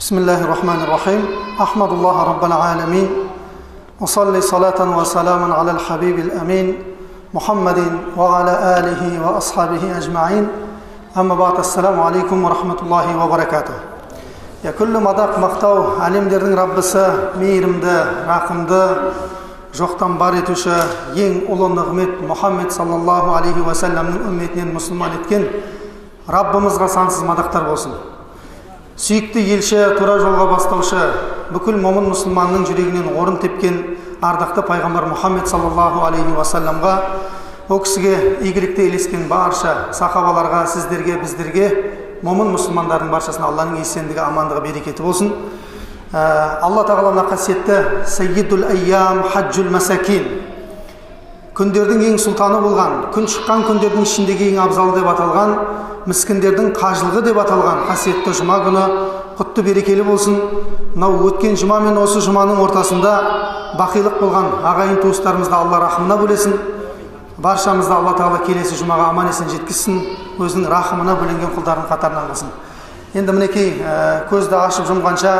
Bismillahirrahmanirrahim. Ahmadullah Rabbil Alamin. Usalli salatan ve salaman alal habibil amin. Muhammedin ve ala alihi ve ashabihi ecma'in. Amma ba'd, assalamu alaikum ve rahmetullahi ve barakatuh. Ya kullu madaq maqtav alemlerдің Rabbisi, meyrimdi, raqimdi, жоқтан бар етуші, ең ұлы нығмет Мұхаммед саллаллаху алейхи ва салламның үмметінен мұсылман еткен Раббымызға сансыз мадақтар болсын. Сүйікті елші, тура жолға бастаушы, бүкіл момын мұсылманның жүрегінен орын тепкен ардақты пайғамбар Мұхаммед саллаллаху алейхи ва салламға, о кісіге игілікте елескен барша сахабаларға, сіздерге, біздерге, момын мұсылмандардың баршасына Алланың есендігі, амандығы, берекеті болсын. Алла тағалана қасиетті Саййидул Айям Хаджул Масакин, күндердің ең сұлтаны болған, күн шыққан күндердің ішіндегі ең абзалы деп аталған, міскіндердің қажылығы деп аталған қасиетті жұма күні құтты берекелі болсын. Мынау өткен жұма мен осы жұманың ортасында бақилық болған ағайын туыстарымызды Алла рахымына бөлесін. Баршамызды Алла тағала келесі жұмаға аман есен жеткізсін, өзінің рахымына бөленген құлдарының қатарынан қылсын. Енді мінекей көзді ашып жұмғанша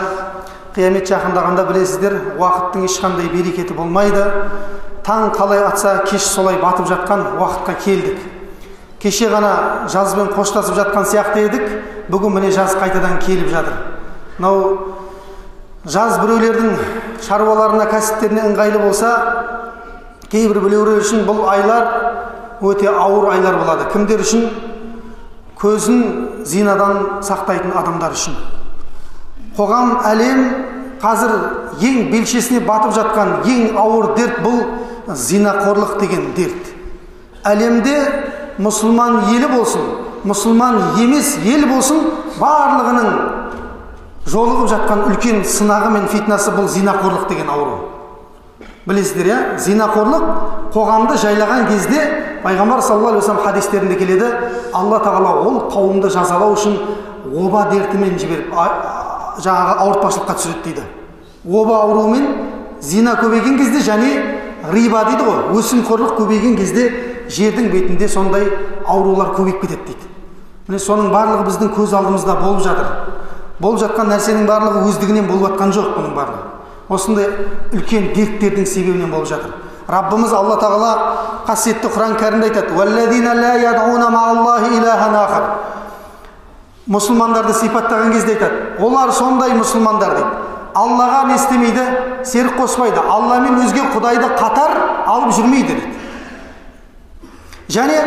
қиямет жақындағанда білесіздер, уақыттың ешқандай берекеті болмайды. Таң қалай атса, кеш солай батып жатқан уақытқа келдік. Кеше ғана жазбен қоштасып жатқан сияқты едік, бүгін міне жаз қайтадан келіп жатыр. Мынау жаз біреулердің шаруаларына, кәсіптеріне ыңғайлы болса, кейбір біреулер үшін бұл айлар өте ауыр айлар болады. Кімдер үшін? Көзін зинадан сақтайтын адамдар үшін. Қоғам, әлем қазір ең белшесіне батып жатқан ең ауыр дерт бұл зинақорлық деген дерт. Әлемде мұсылман елі болсын, мұсылман емес ел болсын, барлығының жолығып жатқан үлкен сынағы мен фитнасы бұл зинақорлық деген ауру. Білесіздер, я? Зинақорлық қоғамды жайлаған кезде пайғамбар саллаллаху алейхи ва саллям хадистерінде келеді, Алла тағала ол қауымды жазалау үшін оба дертімен жіберіп, жаңағы ауыртпашылыққа түсіреді дейді. Оба ауруымен зина көбейген кезде және риба дейді ғой, өсімқорлық көбейген кезде жердің бетінде сондай аурулар көбейіп кетеді дейді. Міне соның барлығы біздің көз алдымызда болып жатыр. Болып жатқан нәрсенің барлығы өздігінен болып жатқан жоқ, бұның барлығы. Осындай үлкен дерттердің себебінен болып жатыр. Раббымыз Алла тағала қасиетті Құран кәрімде айтады: "Валлазина ла яд'уна ма'аллахи илахан ахар". Мұсылмандарды сипаттаған кезде айтады, олар сондай мұсылмандар дейді. Аллаға не істемейді? Серік қоспайды. Алламен өзге құдайды қатар алып жүрмейді дейді. Және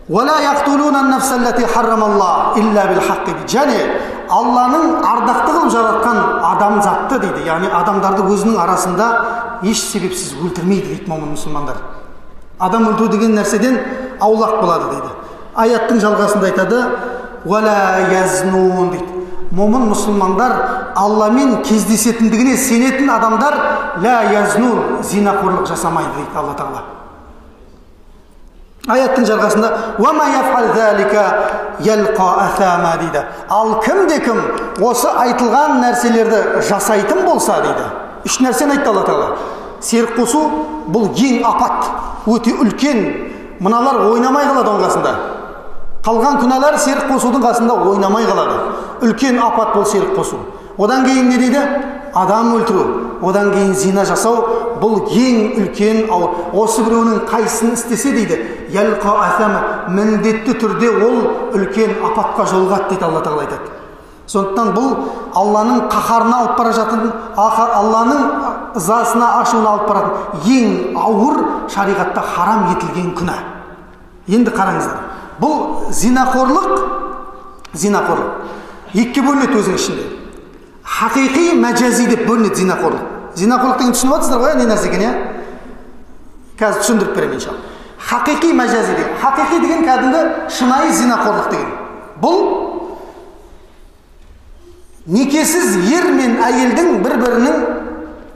وَلَا يَقْتُلُونَ النَّفْسَ الَّتِي حَرَّمَ اللَّهُ إِلَّا بِالْحَقِّ дейді. Және Алланың ардақты қылып жаратқан адамзатты дейді, яғни адамдарды өзінің арасында еш себепсіз өлтірмейді дейді момын мұсылмандар. Адам өлтіру деген нәрседен аулақ болады дейді. Аяттың жалғасында айтады: «Уәлә язнун» дейді. Момын мұсылмандар Алламен кездесетіндігіне сенетін адамдар ля язнун, зинақорлық жасамайды дейді Алла тағала. Аяттың жалғасында «Уәмә яфъал зәлика ялқа әсәма» дейді. Ал кім-де-кім осы айтылған нәрселерді жасайтын болса дейді. Үш нәрсені айтты Алла тағала. Серік қосу бұл ең апат, өте үлкен. Мыналар ойнамай қалады оның қасында. Қалған күнәлар серік қосудың қасында ойнамай қалады. Үлкен апат бұл серік қосу. Одан кейін не дейді? Адам өлтіру. Одан кейін зина жасау, бұл ең үлкен ауыр. Осы біреуінің қайсысын істесе дейді, ялқа әсәма, міндетті түрде ол үлкен апатқа жолығады дейді Алла тағала айтады. Сондықтан бұл Алланың қаһарына алып бара жатқан, Алланың ызасына, ашуына алып баратын ең ауыр, шариғатта харам етілген күнә. Енді қараңыздар. Бұл зинақорлық екіге бөлінеді өзінің ішінде. Хақиқи, мәжази деп бөлінеді зинақорлық. Зинақорлық деген түсініп отырсыздар ғой, не нәрсе екен, иә? Қазір түсіндіріп беремін иншалла. Хақиқи, мәжази деген. Хақиқи деген кәдімгі шынайы зинақорлық деген. Бұл некесіз ер мен әйелдің бір-бірінің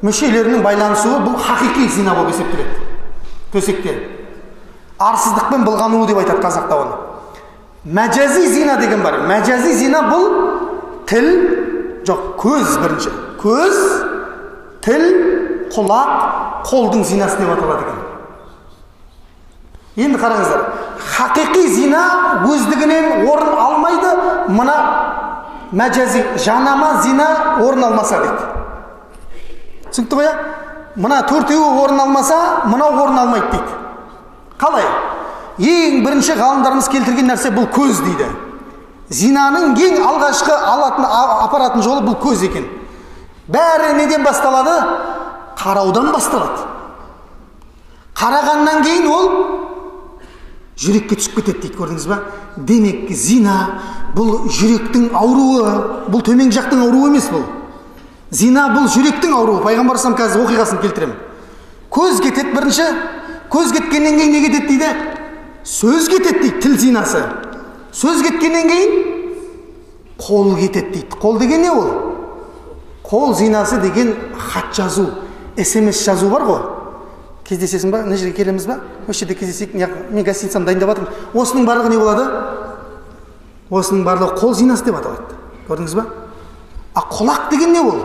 мүшелерінің байланысуы, бұл хақиқи зина болып есептеледі. Төсекте арсыздықпен былғануы деп айтады қазақта оны. Мәжази зина деген бар. Мәжази зина бұл тіл, жоқ, көз бірінші. Көз, тіл, құлақ, қолдың зинасы деп аталады екен. Енді қараңыздар. Хақиқи зина өздігінен орын алмайды. Мына мәжази жанама зина орын алмаса дейді. Түсінікті ғой? Мына төртеуі орын алмаса, мынау орын алмайды дейді. Қалай? Ең бірінші ғалымдарымыз келтірген нәрсе бұл көз дейді. Зинаның ең алғашқы апаратын жолы бұл көз екен. Бәрі неден басталады? Қараудан басталады. Қарағаннан кейін ол жүрекке түсіп кетеді дейді, көрдіңіз ба? Демек, зина бұл жүректің ауруы, бұл төмен жақтың ауруы емес бұл. Зина бұл жүректің ауруы. Пайғамбар салам қазір оқиғасын келтіремін. Көз кетеді бірінші, көз кеткеннен кейін не кетеді дейді? Сөз кетеді дейді, тіл зинасы. Сөз кеткеннен кейін қол кетеді дейді. Қол деген не ол? Қол зинасы деген хат жазу, SMS жазу бар ғой. Кездесесің ба? Мына жерге келеміз ба? Осы жерде кездесейік. Мен гостиницаны дайындап жатырмын. Осының барлығы не болады? Осының барлығы қол зинасы деп аталады. Көрдіңіз ба? А құлақ деген не ол?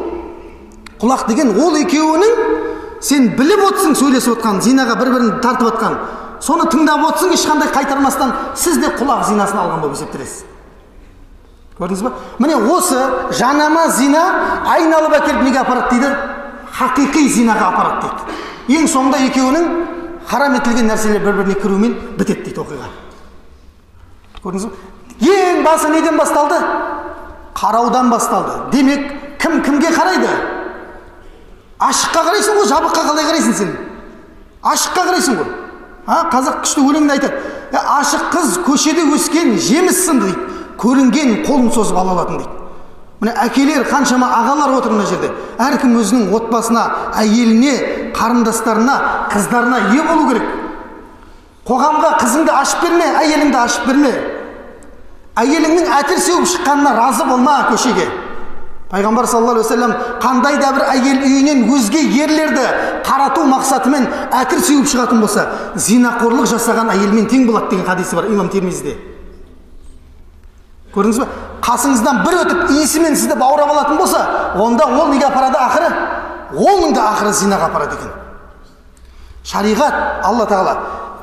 Құлақ деген ол екеуінің сен біліп отырсың сөйлесіп отқан, зинаға бір-бірін тартып отқан. Соны тыңдап отырсың, ешқандай қайтармастан сіз де құлақ зинасын алған болып есептелесіз. Көрдіңіз ба? Міне осы жанама зина айналып әкеліп неге апарады дейді? Хақиқи зинаға апарады дейді. Ең соңында екеуінің харам етілген нәрселер бір-біріне кірумен бітеді дейді оқиға. Көрдіңіз ба? Ең басы неден басталды? Қараудан басталды. Демек, кім кімге қарайды? Ашыққа қарайсың ғой, жабыққа қалай қарайсың сен? Ашыққа қарайсың ғой. Қазақ күшті өлеңде айтады. Ашық қыз көшеде өскен жеміс сынды дейді. Көрінген қолын созып ала алатын дейді. Міне әкелер, қаншама ағалар отыр мына жерде. Әркім өзінің отбасына, әйеліне, қарындастарына, қыздарына ие болу керек. Қоғамға қызыңды ашып берме, әйеліңді ашып берме. Әйеліңнің әтір сеуіп шыққанына разы болма көшеге. Пайғамбар саллаллаху алейхи вассалам қандай да бір әйел үйінен өзге ерлерді тарату мақсатымен әтір сеуіп шығатын болса, зинақорлық жасаған әйелмен тең болады деген хадисі бар имам Тирмизиде. Көрдіңіз ба? Қасыңыздан бір өтіп иісімен сізді баурап алатын болса, онда ол неге апарады ақыры? Оның да ақыры зинаға апарады екен. Шариғат, Алла тағала,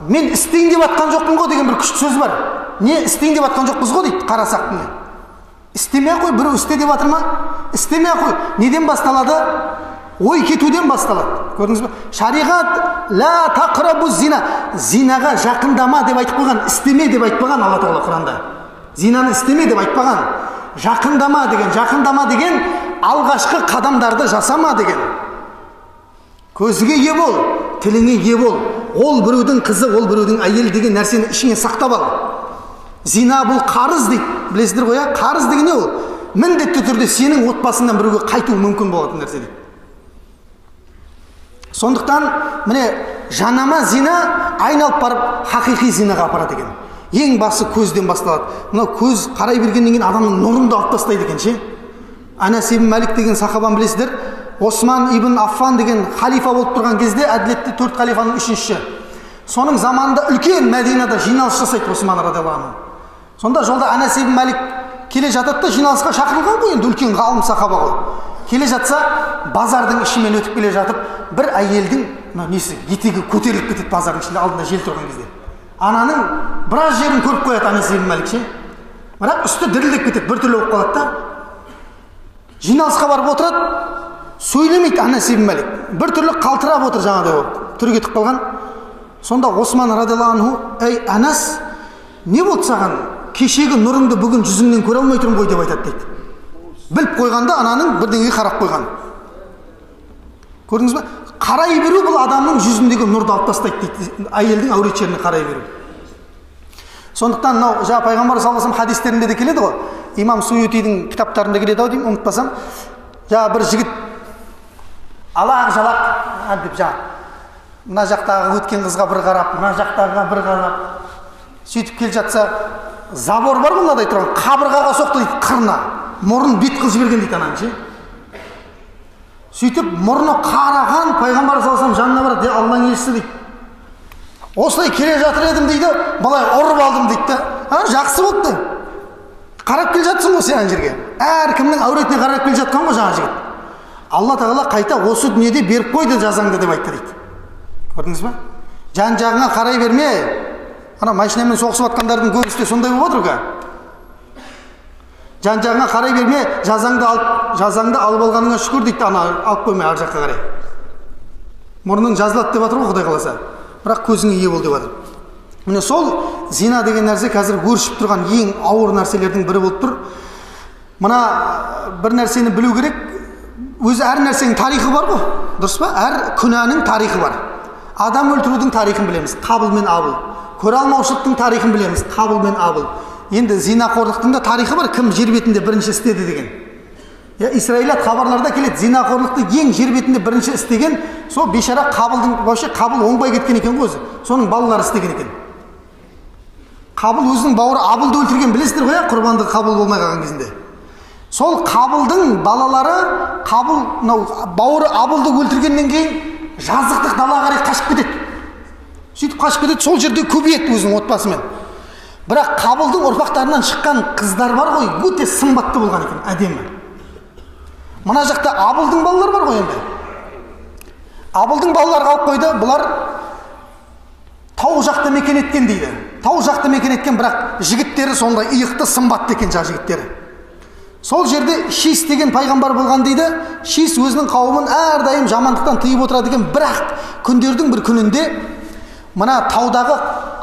мен істейін деп атқан жоқпын ғой деген бір күшті сөз бар. Не істейін деп атқан жоқпыз ғой дейді, қарасақ міне. Істемей қой, біреу істе деп атыр ма? Істемей қой. Неден басталады? Ой кетуден басталады. Көрдіңіз ба? Шариғат ла тақрабу зина. Зинаға жақындама деп айтып қойған, істеме деп айтпаған Алла тағала Құранда. Зинаны істеме деп айтпаған. Жақындама деген алғашқы қадамдарды жасама деген. Көзге ие бол, тіліңе ие бол. Ол біреудің қызы, ол біреудің әйелі деген нәрсені ішіңе сақтап ал. Зина бұл қарыз дейді. Білесіздер ғой, қарыз деген не ол? Міндетті түрде сенің отбасыңнан біреуге қайту мүмкін болатын нәрсе дейді. Сондықтан міне жанама зина айналып барып хақиқи зинаға апарады екен. Ең басы көзден басталады. Мынау көз қарай бергеннен кейін адамның нұрын да алып тастайды екен ше. Анас ибн Малик деген сахабаны білесіздер. Осман ибн Аффан деген халифа болып тұрған кезде, әділетті 4 халифаның 3-ші. Соның заманында үлкен Мәдинада жиналыс жасайды Осман радиаллаху анху. Сонда жолда Анас ибн Малик келе жатады да, жиналысқа шақырылған ғой, енді үлкен ғалым сахаба ғой. Келе жатса, базардың ішімен өтіп келе жатып, бір әйелдің етегі көтеріліп кетеді базардың ішінде, алдында жел тұрған кезде. Ананың біраз жерін көріп қояды Анас ибн Малик ше. Бірақ үсті дірілдеп кетеді, біртүрлі болып қалады да. Жиналысқа барып отырады, сөйлемейді Анас ибн Малик. Біртүрлі қалтырап отыр жаңағыдай болып, түрі кетіп қалған. Сонда Осман радиаллаху анху, "Ей Анас, не болды саған? Кешегі нұрыңды бүгін жүзіңнен көре алмай тұрмын ғой" деп айтады дейді. Біліп қойғанда ананың бірдеңеге қарап қойған. Көрдіңіз бе? Қарай беру бұл адамның жүзіндегі нұрды алып тастайды дейді. Әйелдің әурет жеріне қарай беру. Сондықтан мынау жаңа пайғамбар саллаллаху алейхи вассалам хадистерінде де келеді ғой. Имам Суютидің кітаптарында келеді ау деймін, ұмытпасам. Жаңа бір жігіт алақ жалақ деп жаңа мына жақтағы өткен қызға бір қарап, мына жақтағыға бір қарап, сөйтіп келе жатса, забор бар ғой мынадай тұрған, қабырғаға соқты дейді, қырына. Мұрын бет қылып жіберген дейді ананың ше. Сөйтіп мұрны қараған пайғамбар саллаллаху алейхи вассалам жанына барады, Алланың елшісі дейді. Осылай келе жатыр едім дейді, былай ұрып алдым дейді да. Жақсы болды. Қарап келе жатсың ғой сен жерге. Әркімнің әуретіне қарап келе жатқан ғой жаңа жігіт. Алла тағала қайта осы дүниеде беріп қойды жазаңды деп айтты дейді. Көрдіңіз ба? Жан жағыңа қарай берме. Ана машинамен соғысып жатқандардың көбісі де сондай болып отыр ға. жан-жағыңа қарай берме, жазаңды алып алғаныңа шүкір дейді, ана алып қоймай ар жаққа қарай. Мұрның жазылады деп жатыр ғой Құдай қаласа. Бірақ көзіңе ие бол деп жатыр. Міне сол зина деген нәрсе қазір өршіп тұрған ең ауыр нәрселердің бірі болып тұр. Мына бір нәрсені білу керек. Өзі әр нәрсенің тарихы бар ғой. Дұрыс па? Әр күнәнің тарихы бар. Адам өлтірудің тарихын білеміз, Қабыл мен Абыл. Көре алмаушылықтың тарихын білеміз, Қабыл мен Абыл. Енді зинақорлықтың да тарихы бар, кім жер бетінде бірінші істеді деген. Исраилят хабарларда келеді, зинақорлықты ең жер бетінде бірінші істеген сол бейшара Қабылдың, вообще Қабыл оңбай кеткен екен ғой өзі. Соның балалары істеген екен. Қабыл өзінің бауыры Абылды өлтірген, білесіздер ғой, құрбанды Қабыл болмай қалған кезінде. Сол Қабылдың балалары, Қабыл бауыры Абылды өлтіргеннен кейін жазықтық далаға қарай қашып кетеді. Сөйтіп қашып кетеді, сол жерде көбейеді өзінің отбасымен. Бірақ Қабылдың ұрпақтарынан шыққан қыздар бар ғой, өте сымбатты болған екен, әдемі. Мына жақта Абылдың балалары бар ғой енді. Абылдың балалары қалып қойды, бұлар тау жақты мекен еткен дейді. Тау жақты мекен еткен, бірақ жігіттері сондай иықты, сымбатты екен жа жігіттері. Сол жерде Шис деген пайғамбар болған дейді. Шис өзінің қауымын әрдайым жамандықтан тыйып отырады екен, бірақ күндердің бір күнінде мына таудағы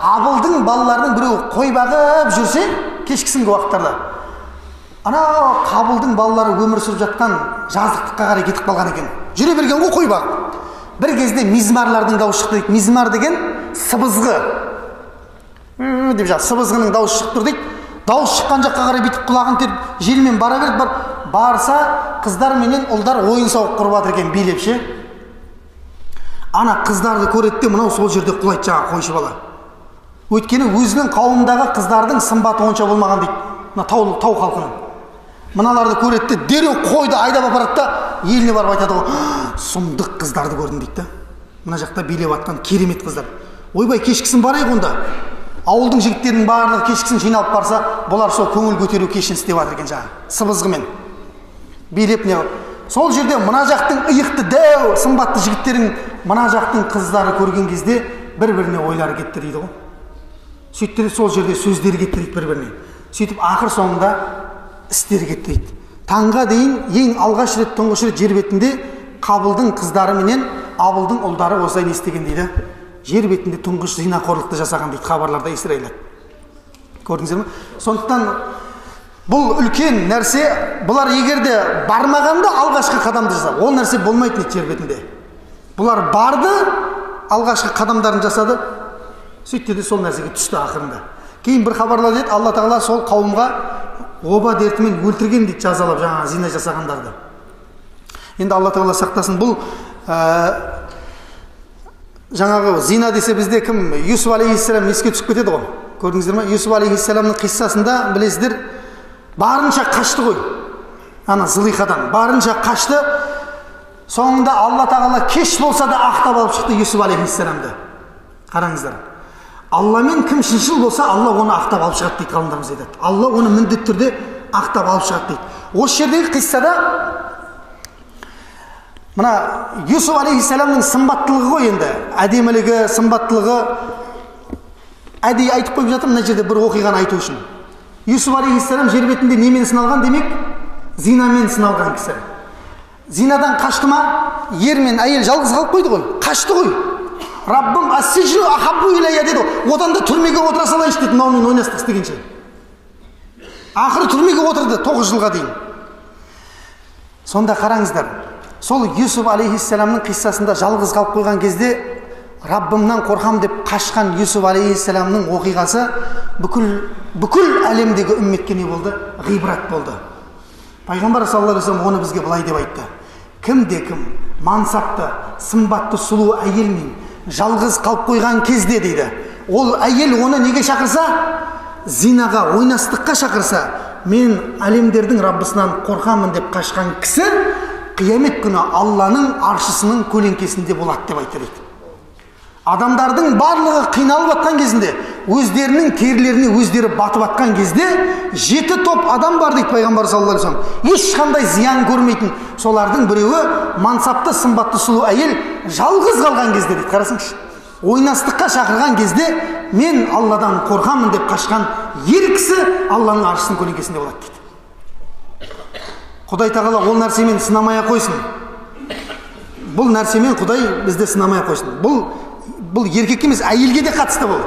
Абылдың балаларының біреуі қой бағып жүрсе, кешкісінгі уақыттарда ана Қабылдың балалары өмір сүріп жатқан жазықтыққа қарай кетіп қалған екен. Жүре берген ғой қой бағып. Бір кезде мизмарлардың дауысы шықты дейді. Мизмар деген сыбызғы. Деп жатыр, сыбызғының дауысы шығып тұр дейді. Дауыс шыққан жаққа қарай бүйтіп құлағын теріп желмен бара берді. Барса қыздар менен ұлдар ойын сауық құрып жатыр екен, билеп ше. Ана қыздарды көреді де мынау сол жерде құлайды жаңа қойшы бала. Өйткені өзінің қауымдағы қыздардың сымбаты онша болмаған дейді. Мына тау халқының. Мыналарды көреді де дереу қойды айдап апарады да еліне барып айтады ғой, сұмдық қыздарды көрдім дейді. Мына жақта билеп атқан керемет қыздар. Ойбай, кешкісін барайық онда. Ауылдың жігіттерінің барлығы кешкісін жиналып барса, бұлар сол көңіл көтеру кешін істеп жатыр екен жаңа. Сыбызғымен билеп не. Сол жерде мына жақтың иықты дәу сымбатты жігіттерін мына жақтың қыздары көрген кезде бір-біріне ойлары кетті дейді ғой. Сөйтті сол жерде сөздері кетті дейді бір-біріне. Сөйтіп ақыр соңында істері кетті дейді. Таңға дейін ең алғаш рет тұңғыш рет жер бетінде Қабылдың қыздары менен Абылдың ұлдары осылай не істеген дейді. Жер бетінде тұңғыш зинақорлықты жасаған дейді хабарларда Исраилят. Көрдіңіздер ме? Сондықтан бұл үлкен нәрсе, бұлар егерде бармағанда алғашқы қадамды жасады. Ол нәрсе болмайды дейді жер бетінде. Бұлар барды, алғашқы қадамдарын жасады. Сөйтті де сол нәрсеге түсті ақырында. Кейін бір хабарлар дейді, Алла Тағала сол қауымға оба дертімен өлтірген дейді, жазалап жаңа зина жасағандарды. Енді Алла Тағала сақтасын. Бұл жаңағы зина десе бізде кім? Юсуф алейхиссалам еске түсіп кетеді ғой. Көрдіңіздер ме? Юсуф алейхиссаламның қиссасында білесіздер, барынша қашты ғой. Ана Зылихадан барынша қашты. Соңында Алла Тағала кеш болса да ақтап алып шықты Юсуф алейхиссаламды. Қараңыздар. Алламен кім шыншыл болса, Алла оны ақтап алып шығады дейді ғалымдарымыз айтады. Алла оны міндетті түрде ақтап алып шығады дейді. Осы жердегі қиссада мына Юсуф алейхиссаламның сымбаттылығы ғой енді, әдемілігі, сымбаттылығы әдейі айтып қойып жатыр мына жерде бір оқиғаны айту үшін. Юсуф алейхиссалам жер бетінде немен сыналған демек? Зинамен сыналған кісі. Зинадан қашты ма? Ер мен әйел жалғыз қалып қойды ғой. Қашты ғой. Раббым ассижну ахаббу иляйя деді. Одан да түрмеге отыра салайыншы деді, мынаумен ойнастық істегенше. Ақыры түрмеге отырды 9 жылға дейін. Сонда қараңыздар. Сол Юсуф алейхиссаламның қиссасында жалғыз қалып қойған кезде Раббымнан қорқам деп қашқан Юсуф алейхиссаламның оқиғасы бүкіл әлемдегі үмметке не болды? Ғибрат болды. Пайғамбар саллаллаху алейхи вассалам оны бізге былай деп айтты. Кім мансапты, сымбатты сұлу әйелмен жалғыз қалып қойған кезде дейді. Ол әйел оны неге шақырса? Зинаға, ойнастыққа шақырса, мен әлемдердің Раббысынан қорқамын деп қашқан кісі қиямет күні Алланың аршысының көлеңкесінде болады деп айтты дейді. Адамдардың барлығы қиналып атқан кезінде, өздерінің терілеріне өздері батып атқан кезде 7 топ адам бар дейді пайғамбар саллаллаху алейхи вассалам. Ешқандай зиян көрмейтін солардың біреуі мансапты, сымбатты сұлу әйел жалғыз қалған кезде дейді. Қарасаңшы. Ойнастыққа шақырған кезде мен Алладан қорқамын деп қашқан ер кісі Алланың аршысының көлеңкесінде болады дейді. Құдай тағала ол нәрсемен сынамай қойсын. Бұл нәрсемен Құдай бізді сынамай қойсын. Бұл еркек емес, әйелге де қатысты бұл.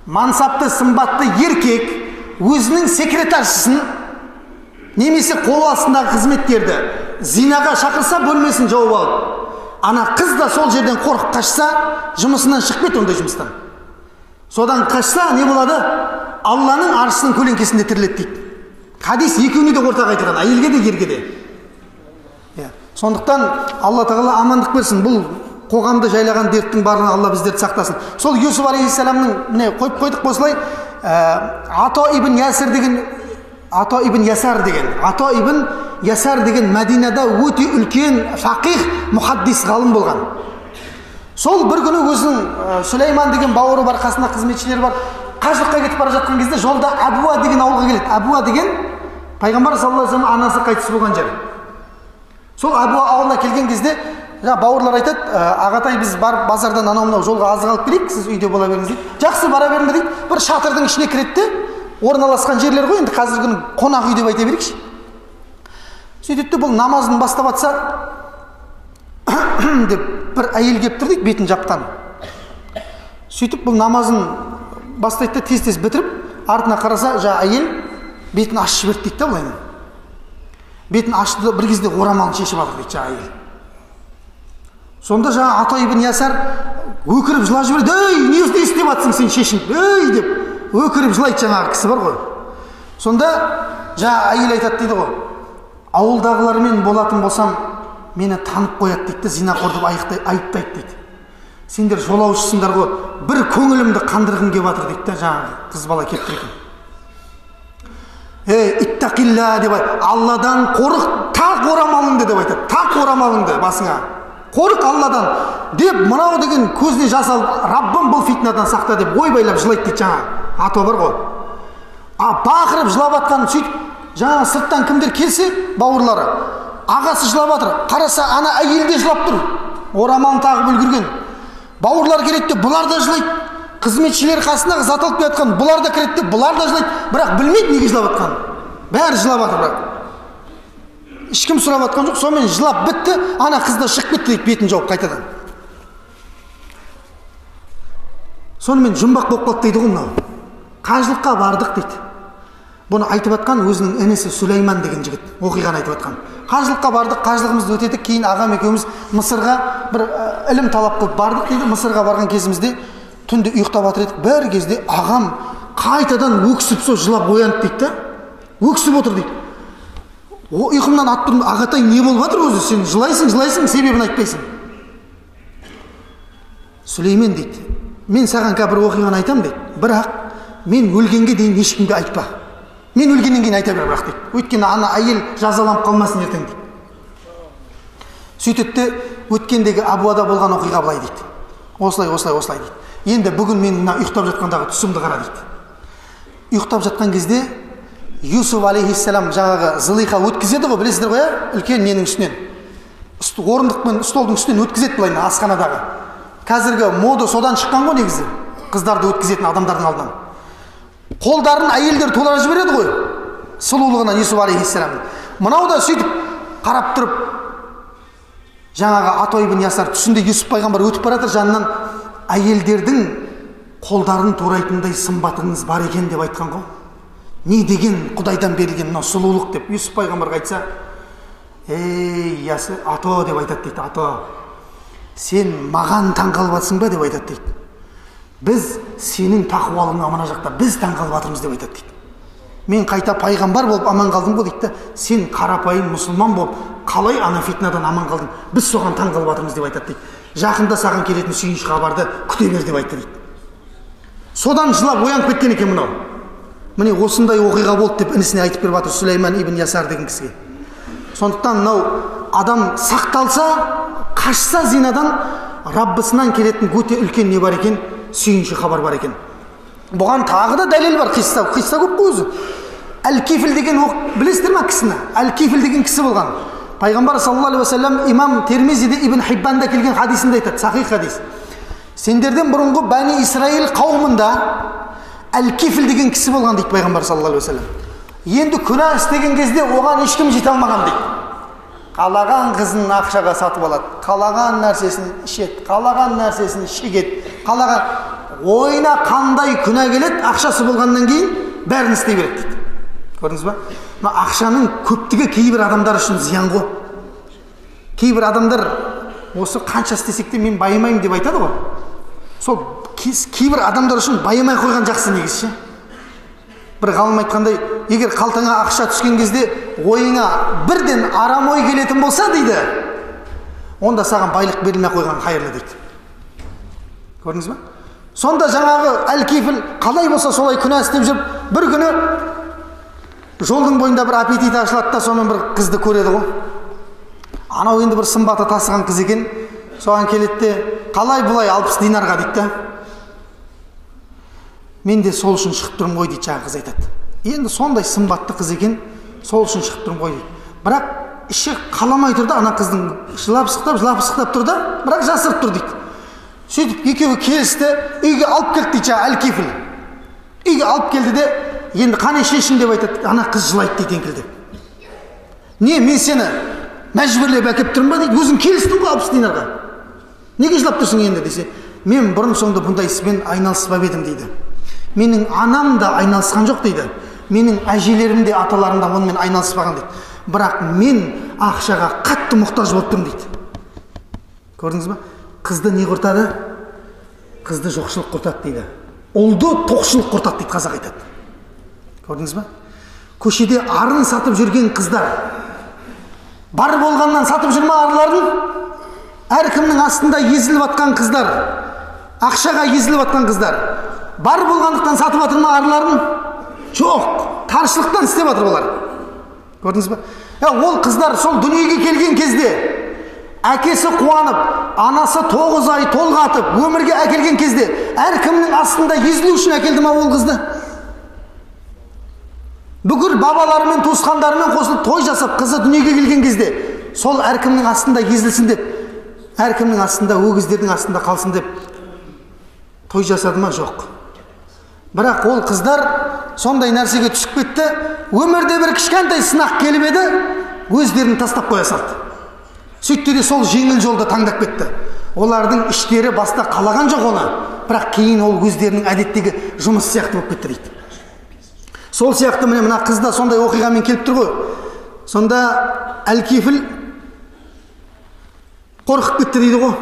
Мансапты, сымбатты еркек өзінің секретаршысын немесе қол астындағы қызметтерді зинаға шақырса, бөлмесін жауып алып, ана қыз да сол жерден қорқып қашса, жұмысынан шығып кет, ондай жұмыстан. Содан қашса, не болады? Алланың аршысының көлеңкесінде тіріледі дейді. Хадис екеуіне де ортақ айтылған, әйелге де, ерге де. Сондықтан Алла тағала амандық берсін. Бұл қоғамды жайлаған дерттің барлығын Алла біздерді сақтасын. Сол Юсуф алейхиссаламның, міне қойып қойдық осылай, Ато ибн Ясар деген Мәдинада өте үлкен фақих, мұхаддис, ғалым болған. Сол бір күні өзінің Сүлейман деген бауыры бар, қасында қызметшілері бар, қажылыққа кетіп бара жатқан кезде жолда Абуа деген ауылға келеді. Абуа деген пайғамбар саллаллаху алейхи ва саллям анасы қайтыс болған жер. Сол Абуа ауылына келген кезде бауырлар айтады: ағатай, біз барып базардан анау-мынау жолға азық алып келейік, сіз үйде бола беріңіз дейді. Жақсы, бара беріңдер дейді. Бір шатырдың ішіне кіреді де, орналасқан жерлер ғой, енді қазіргі күні қонақ үй деп айта берейікші. Сөйтеді, бұл намазын бастап атса деп бір әйел келіп тұр дейді, бетін жапқан. Сөйтіп бұл намазын бастайды да тез-тез бітіріп, артына қараса, әйел бетін ашып жіберді дейді да, былай. Бетін ашты да бір кезде орамалын шешіп алды дейді әйел. Сонда Ато ибн Ясар өкіріп жылап жіберді: "Ей, не істеп жатсың сен, шешін, ей!" деп өкіріп жылайды, жаңағы кісі бар ғой. Сонда әйел айтады дейді ғой: "Ауылдағылармен болатын болсам, мені танып қояды дейді, зинақор деп айыптайды дейді. Сендер жолаушысыңдар ғой, бір көңілімді қандырғым келіп жатыр" дейді да, жаңағы қыз бала келіп тұр екен. "Иттақилла" деп айтады, Алладан қорық, тақ орамалыңды деп айтады. Тақ орамалыңды басыңа, қорық Алладан деп, мынау деген көзіне жас алып, Раббым бұл фитнадан сақта деп ойбайлап жылайды дейді. Жаңа Ато бар ғой, бақырып жылап атқан. Сөйтіп жаңа сырттан кімдер келсе, бауырлары, ағасы жылап жатыр, қараса ана әйел де жылап тұр, орамалын тағып үлгерген. Бауырлар келеді де, бұлар да жылайды. Қызметшілер қасындағы зат алып келе жатқан, бұлар да кіреді де, бұлар да жылайды. Бірақ білмейді неге жылап жатқанын. Бәрі жылап жатыр, бірақ ешкім сұрап жатқан жоқ. Сонымен жылап бітті, ана қыз да шығып кетті дейді, бетін жауып қайтадан. Сонымен жұмбақ болып қалды дейді ғой мынау. Қажылыққа бардық дейді. Бұны айтып жатқан өзінің інісі Сүлейман деген жігіт, оқиғаны айтып жатқан. Қажылыққа бардық, қажылығымызды өтедік, кейін ағам екеуміз Мысырға бір ілім талап қылып бардық дейді. Мысырға барған кезімізде түнде ұйықтап жатыр едік. Бір кезде ағам қайтадан өксіп сол жылап оянды дейді да. Өксіп отыр дейді. Ұйқымнан атып тұрдым: "Ағатай, не болып жатыр өзі? Сен жылайсың, себебін айтпайсың." Сүлеймен дейді: "Мен саған бір оқиғаны айтам" дейді. "Бірақ мен өлгенге дейін ешкімге айтпа. Мен өлгеннен кейін айта бер бірақ" дейді. "Өйткені ана әйел жазаланып қалмасын ертең" дейді. Сөйтеді, өткендегі Абуада болған оқиға былай дейді. Осылай дейді. "Енді бүгін мен мына ұйықтап жатқандағы түсімді қара" дейді. Ұйықтап жатқан кезде Юсуф алейхиссалам жаңағы Зылиха өткізеді ғой, білесіздер ғой, үлкен ненің үстінен, орындық пен столдың үстінен өткізеді былай, асханадағы. Қазіргі мода содан шыққан ғой негізі, қыздарды өткізетін адамдардың алдынан. Қолдарын әйелдер толара жібереді ғой, сұлулығынан Юсуф алейхиссалам. Мынау да сөйтіп қарап тұрып, жаңағы Ато ибн Ясар түсінде Юсуф пайғамбар өтіп баратыр, жанынан әйелдердің қолдарын турайтындай сымбатыңыз бар екен деп айтқан ғой. Не деген Құдайдан берілген мынау сұлулық деп Юсуф пайғамбарға айтса: "Ей, Ато" деп айтады дейді. "Ато, сен маған таңғалып жатсың ба" деп айтады дейді. "Біз сенің тақуалығыңа мына жақта біз таңғалып жатырмыз" деп айтады дейді. "Мен қайта пайғамбар болып аман қалдым ғой" дейді. "Сен қарапайым мұсылман болып қалай ана фитнадан аман қалдың? Біз соған таңғалып жатырмыз" деп айтады дейді. "Жақында саған келетін сүйінші хабарды күте бер" деп айтты дейді. Содан жылап оянып кеткен екен мынау. Міне осындай оқиға болды деп інісіне айтып беріп жатыр Сүлейман ибн Ясар деген кісіге. Сондықтан мынау адам сақталса, қашса зинадан, Раббысынан келетін өте үлкен не бар екен? Сүйінші хабар бар екен. Бұған тағы да дәлел бар, қисса көп қой өзі. Әл-Кифл деген білесіздер ме кісіні? Әл-Кифл деген кісі болған. Пайғамбар саллаллаху алейхи ва саллям имам Термизиде Ибн Хиббанда келген хадисінде айтады, сахих хадис. Сендерден бұрынғы Бәни Исраил қауымында Әл-Кифл деген кісі болған дейді пайғамбар саллаллаху алейхи ва саллям. Енді күнә істеген кезде оған ешкім жете алмаған дейді. Қалаған қызын ақшаға сатып алады, қалаған нәрсесін ішеді, қалаған нәрсесін шегеді, қалаған ойына қандай күнә келеді, ақшасы болғаннан кейін бәрін істей береді дейді. Көрдіңіз ба? Ақшаның көптігі кейбір адамдар үшін зиян ғой. Кейбір адамдар осы қанша істесек те мен байымаймын деп айтады ғой. Сол кейбір адамдар үшін байымай қойған жақсы негізі. Бір ғалым айтқандай, егер қалтаңа ақша түскен кезде ойыңа бірден арам ой келетін болса дейді, онда саған байлық берілмей қойған қайырлы дейді. Көрдіңіз ба? Сонда жаңағы әл-кифіл қалай болса солай күнә істеп жүріп, бір күні жолдың бойында бір аппетит ашылады да, сонымен бір қызды көреді ғой. Анау енді бір сымбаты тасыған қыз екен, соған келеді де, қалай бұлай 60 динарға дейді да. Мен де сол үшін шығып тұрмын ғой дейді, жаңағы қыз айтады. Енді сондай сымбатты қыз екен, сол үшін шығып тұрмын ғой дейді. Бірақ іші қаламай тұрды, ана қыздың жылап-сықтап тұрды, бірақ жасырып тұр дейді. Сөйтіп екеуі келісті, үйге алып келді дейді, әл-кифіл. Үйге алып келді де, енді қане шешін деп айтады, ана қыз жылайды дейді еңкілдеп. Не, мен сені мәжбүрлеп әкеп тұрмын ба дейді, өзің келістің ғой 60 динарға. Неге жылап тұрсың енді десе, мен бұрын соңды бұндай іспен айналыспап едім дейді. Менің анам да айналысқан жоқ дейді. Менің әжелерім де, аталарым да онымен айналыспаған дейді. Бірақ мен ақшаға қатты мұқтаж болып тұрмын дейді. Көрдіңіз ба? Қызды не құртады? Қызды жоқшылық құртады дейді. Ұлды тоқшылық құртады дейді, қазақ айтады. Көрдіңіз ба? Көшеде арын сатып жүрген қыздар, бар болғаннан сатып жүрме арыларын, әркімнің астында езіліп атқан қыздар, ақшаға езіліп атқан қыздар, бар болғандықтан сатып атыр ма арыларын? Жоқ, таршылықтан істеп атыр олар. Көрдіңіз ба? Ол қыздар сол дүниеге келген кезде, әкесі қуанып, анасы 9 ай толғатып, өмірге әкелген кезде, әркімнің астында езілу үшін әкелді ма ол қызды? Бүкіл бабаларымен, туысқандарымен қосылып той жасап, қызы дүниеге келген кезде, сол әркімнің астында езілсін деп, әркімнің астында, өгіздердің астында қалсын деп той жасады ма? Жоқ. Бірақ ол қыздар сондай нәрсеге түсіп кетті, өмірде бір кішкентай сынақ келіп еді, өздерін тастап қоя салды. Сөйтті де сол жеңіл жолды таңдап кетті. Олардың іштері баста қалаған жоқ оны, бірақ кейін ол өздерінің әдеттегі жұмыс сияқты болып кетті дейді. Сол сияқты мына қызда сондай оқиғамен келіп тұр ғой. Сонда әл-кифіл қорқып кетті дейді ғой.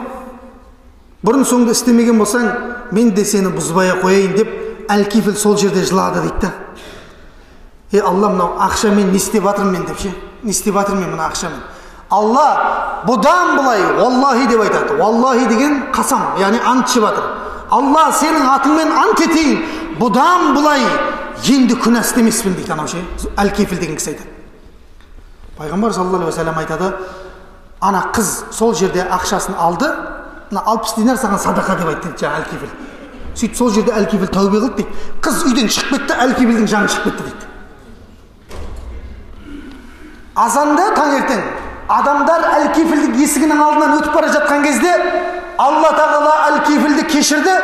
Бұрын соңды істемеген болсаң, мен де сені бұзбай қояйын деп, әл-кифіл сол жерде жылады дейді. Алла, мынау ақшамен не істеп жатырмын мен деп ше? Не істеп жатырмын мына ақшамен? Алла бұдан былай уаллахи деп айтады. Уаллахи деген қасам, яғни ант жеп жатыр. Алла, сенің атыңмен ант етейін, бұдан былай енді күнә істемеспін дейді анау ше. Әл-кифіл деген кісі айтады. Пайғамбар саллаллаху алейхи ва саллям айтады, ана қыз сол жерде ақшасын алды, 60 динар саған садақа деп айтты дейді әл-кифіл. Сөйтіп сол жерде әл-кифіл тәубе қылды дейді. Қыз үйден шығып кетті, әл-кифілдің жаны шығып кетті дейді. Азанда таңертең адамдар әл-кифілдің есігінің алдынан өтіп бара жатқан кезде Алла тағала әл-кифілді кешірді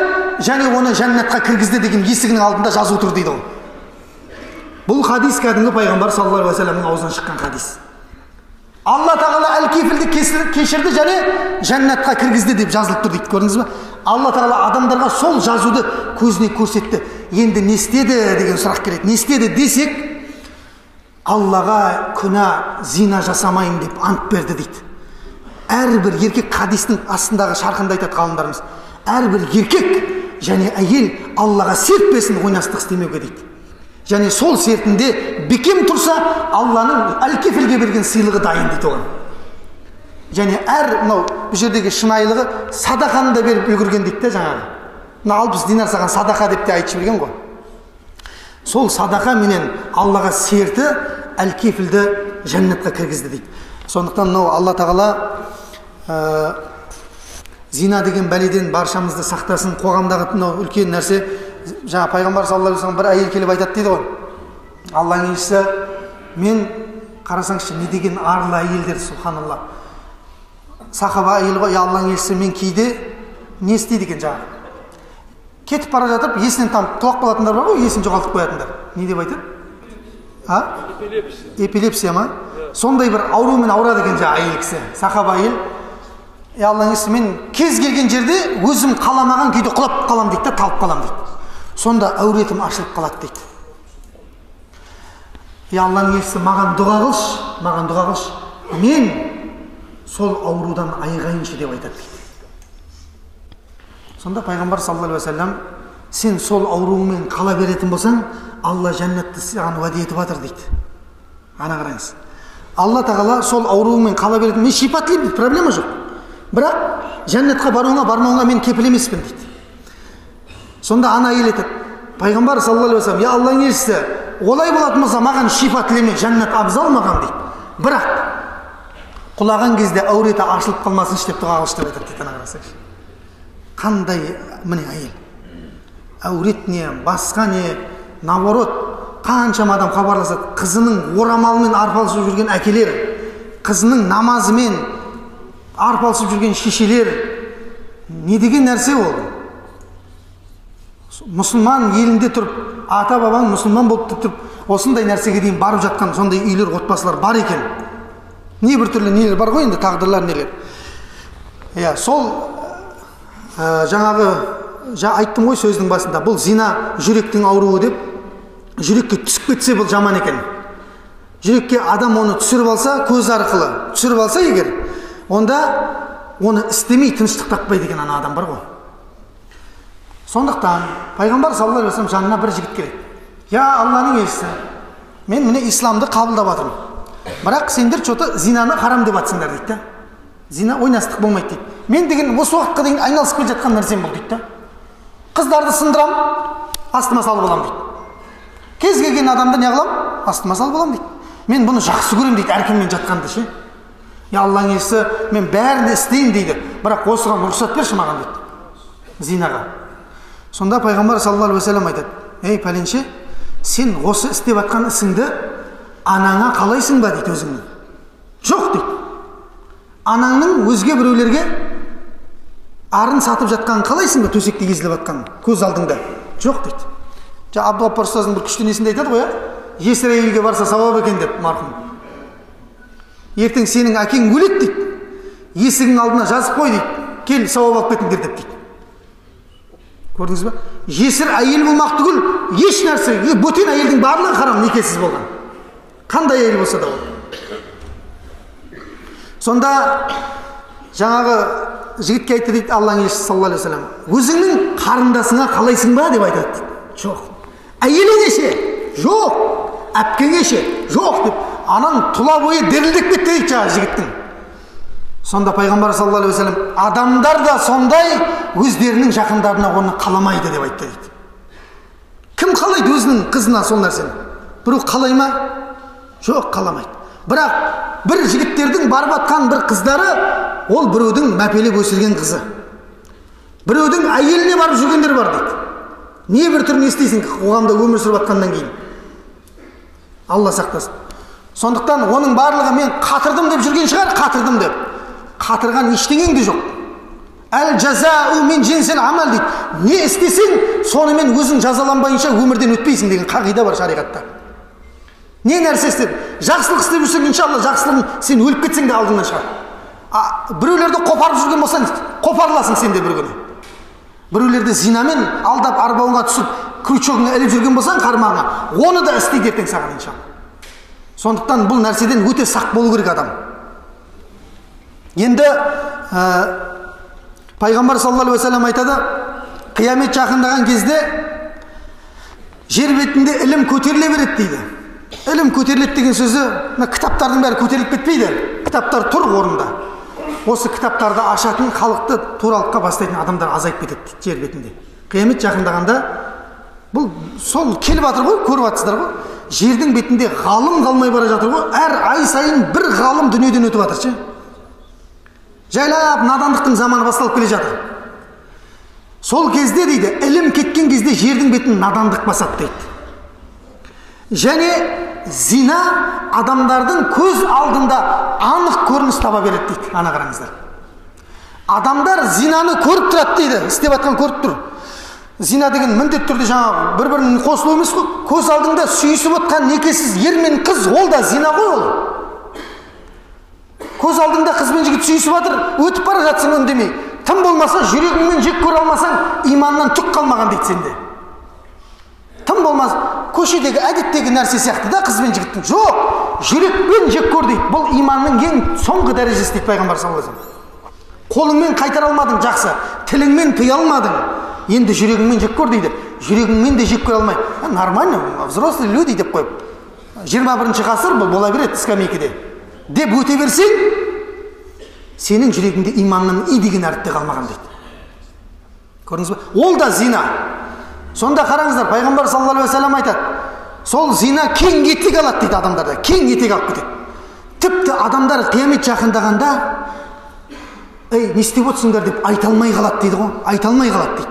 және оны жәннатқа кіргізді деген есігінің алдында жазу тұр дейді ол. Бұл хадис кәдімгі пайғамбар саллаллаху алейхи ва саллямның аузынан шыққан хадис. Алла тағала әл-кифілді кешірді және жәннатқа кіргізді деп жазылып тұр дейді. Көрдіңіз ба? Алла тағала адамдарға сол жазуды көзіне көрсетті. Енді не істеді деген сұрақ келеді. Не істеді десек, Аллаға күнә, зина жасамайын деп ант берді дейді. Әрбір еркек, хадистің астындағы шарқында айтады ғалымдарымыз, әрбір еркек және әйел Аллаға серт берсін ойнастық істемеуге дейді. Және сол сертінде бекем тұрса, Алланың әл-кифілге берген сыйлығы дайын дейді оған. Және мынау бұл жердегі шынайылығы садақаны да беріп үлгерген дейді де жаңағы. 60 динар саған садақа деп те айтып жіберген ғой. Сол садақа менен Аллаға серті әл-кифілді жәннатқа кіргізді дейді. Сондықтан Алла тағала зина деген бәледен баршамызды сақтасын. Қоғамдағы үлкен нәрсе, жаңа пайғамбар саллаллаху алейхи ва саллям бір әйел келіп айтады дейді ғой. Алланың елшісі, мен қарасаңызшы не деген арлы әйелдер, субханалла. Сахаба әйел ғой, Алланың елшісі, мен кейде не істейді екен жаңа. Кетіп бара жатып, есінен танып құлап қалатындар бар ғой, есін жоғалтып қоятындар. Не деп айтады? Эпилепсия ма? Сондай бір аурумен ауырады екен жаңағы әйел кісі, сахаба әйел. Алланың есі, мен кез келген жерде өзім қаламаған күйде құлап қалам дейді, талып қалам дейді. Сонда әуретім ашылып қалады дейді. Алланың есі, маған дұға қылшы, мен сол аурудан айығайыншы деп айтады дейді. Сонда пайғамбар саллаллаху алейхи вассалам, сен сол ауруыңмен қала беретін болсаң, Алла жәннатты саған уәде етіп жатыр дейді. Ана қараңыз. Алла тағала сол ауруыңмен қала беретін, мен шипа тілеймін дейді, проблема жоқ. Бірақ жәннатқа баруыңа бармауыңа мен кепіл емеспін дейді. Сонда ана әйел айтады, пайғамбар саллаллаху алейхи вассалам, Алланың елшісі, олай болатын болса маған шипа тілеме, жәннат абзал маған дейді. Бірақ құлаған кезде әуреті ашылып қалмасыншы деп дұға қылшы деп айтады дейді. Ана қарасаңшы. Қандай міне әйел. Әурет не, басқа не, наоборот, қаншама адам хабарласады, қызының орамалымен арпалысып жүрген әкелер, қызының намазымен арпалысып жүрген шешелер. Не деген нәрсе ол? Мұсылман елінде тұрып, ата бабаң мұсылман болып тұрып, осындай нәрсеге дейін барып жатқан сондай үйлер, отбасылар бар екен. Не бір түрлі нелер бар ғой енді, тағдырлар нелер. Сол жаңағы айттым ғой сөздің басында, бұл зина жүректің ауруы деп. Жүрекке түсіп кетсе бұл жаман екен. Жүрекке адам оны түсіріп алса, көз арқылы түсіріп алса егер, онда оны істемей тыныштық таппайды екен ана адам бар ғой. Сондықтан пайғамбар саллаллаху алейхи вассалам жанына бір жігіт келеді. Алланың елшісі, мен міне исламды қабылдап жатырмын. Бірақ сендер что-то зинаны харам деп жатсыңдар дейді. Зина ойнастық болмайды дейді. Мен деген осы уақытқа дейін айналысып келе жатқан нәрсем бұл дейді. Қыздарды сындырам, астыма салып аламын дейді. Кез келген адамды не қылам? Астыма салып аламын дейді. Мен бұны жақсы көремін дейді, әркіммен жатқанды ше. Алланың елшісі, мен бәрін істеймін дейді. Бірақ осыған рұқсат берші маған дейді. Зинаға. Сонда пайғамбар саллаллаху алейхи вассалам айтады, ей пәленше, сен осы істеп жатқан ісіңді анаңа қалайсың ба дейді өзіңнің. Жоқ дейді. Анаңның өзге біреулерге арын сатып жатқанын қалайсың ба, төсекте езіліп жатқанын көз алдыңда. Жоқ дейді. Абдуғаппар ұстаздың бір күшті несінде айтады ғой, жесір әйелге барса сауап екен деп марқұм. Ертең сенің әкең өледі дейді. Есігің алдына жазып қой дейді. Кел сауап алып кетіңдер деп дейді. Көрдіңіз бе? Жесір әйел болмақ түгіл, еш нәрсе, бөтен әйелдің барлығы харам некесіз болған. Қандай әйел болса да ол. Сонда жаңағы жігітке айтты дейді Алланың елшісі саллаллаху алейхи вассалам, өзіңнің қарындасыңа қалайсың ба деп айтады дейді. Жоқ. Әйеліңе ше? Жоқ. Әпкеңе ше? Жоқ деп. Анаң тұла бойы дірілдеп кетті дейді жаңағы жігіттің. Сонда пайғамбар саллаллаху алейхи вассалам, адамдар да сондай өздерінің жақындарына оны қаламайды деп айтты дейді. Кім қалайды өзінің қызына сол нәрсені? Біреу қалай ма? Жоқ, қаламайды. Бірақ бір жігіттердің барып атқан бір қыздары, ол біреудің мәпелеп өсірген қызы. Біреудің әйеліне барып жүргендер бар дейді. Не бір түрін естейсің қоғамда өмір сүріп атқаннан кейін. Алла сақтасын. Сондықтан оның барлығы мен қатырдым деп жүрген шығар, қатырдым деп. Қатырған ештеңең де жоқ. Әл-жазау мин жинсил амал дейді. Не істесең, сонымен өзің жазаланбайынша өмірден өтпейсің деген қағида бар шариғатта. Не нәрсе істеп, жақсылық істеп жүрсең, иншалла жақсылығың сен өліп кетсең де алдыңнан шығар. Біреулерді қопарып жүрген болсаң, қопарыласың сен де бір күні. Біреулерді зинамен алдап арбауыңа түсіп, крючогыңа іліп жүрген болсаң қармағыңа, оны да істейді ертең саған иншалла. Сондықтан бұл нәрседен өте сақ болу керек адам. Енді пайғамбар саллаллаху алейхи вассалам айтады, қиямет жақындаған кезде жер бетінде ілім көтеріле береді дейді. Ілім көтеріледі деген сөзі, кітаптардың бәрі көтеріліп кетпейді. Кітаптар тұр орында. Осы кітаптарды ашатын, халықты туралыққа бастайтын адамдар азайып кетеді жер бетінде. Қиямет жақындағанда бұл сол келіп жатыр ғой, көріп жатсыздар ғой. Жердің бетінде ғалым қалмай бара жатыр ғой. Әр ай сайын бір ғалым дүниеден өтіп жатыр ше. Жайлап надандықтың заманы басталып келе жатыр. Сол кезде дейді, ілім кеткен кезде жердің бетін надандық басады дейді. Және зина адамдардың көз алдында анық көрініс таба береді дейді. Ана қараңыздар. Адамдар зинаны көріп тұрады дейді, істеп жатқан көріп тұр. Зина деген міндетті түрде жаңағы бір-бірінің қосылуы емес қой. Көз алдыңда сүйісіп отқан некесіз ер мен қыз, ол да зина ғой ол. Көз алдыңда қыз бен жігіт сүйісіп жатыр, өтіп бара жатсың үндемей. Тым болмаса жүрегіңмен жек көре алмасаң, иманнан түк қалмаған дейді сенде. Тым болмас көшедегі әдеттегі нәрсе сияқты да қыз бен жігіттің. Жоқ, жүрекпен жек көр дейді. Бұл иманның ең соңғы дәрежесі дейді пайғамбар саллаллаху алейхи вассалам. Қолыңмен қайтара алмадың, жақсы. Тіліңмен тыя алмадың. Енді жүрегіңмен жек көр дейді. Жүрегіңмен де жек көре алмай. Нормально, взрослые люди деп қойып. 21-ші ғасыр бұл бола береді скамейкеде. Деп өте берсең, сенің жүрегіңде иманның и деген әріпте қалмаған дейді. Көрдіңіз бе? Ол да зина. Сонда қараңыздар, пайғамбар саллаллаху алейхи вассалам айтады, сол зина кең етек алады дейді адамдарда, кең етек алып кетеді. Тіпті адамдар қиямет жақындағанда, ей, не істеп отырсыңдар деп айта алмай қалады дейді ғой, айта алмай қалады дейді.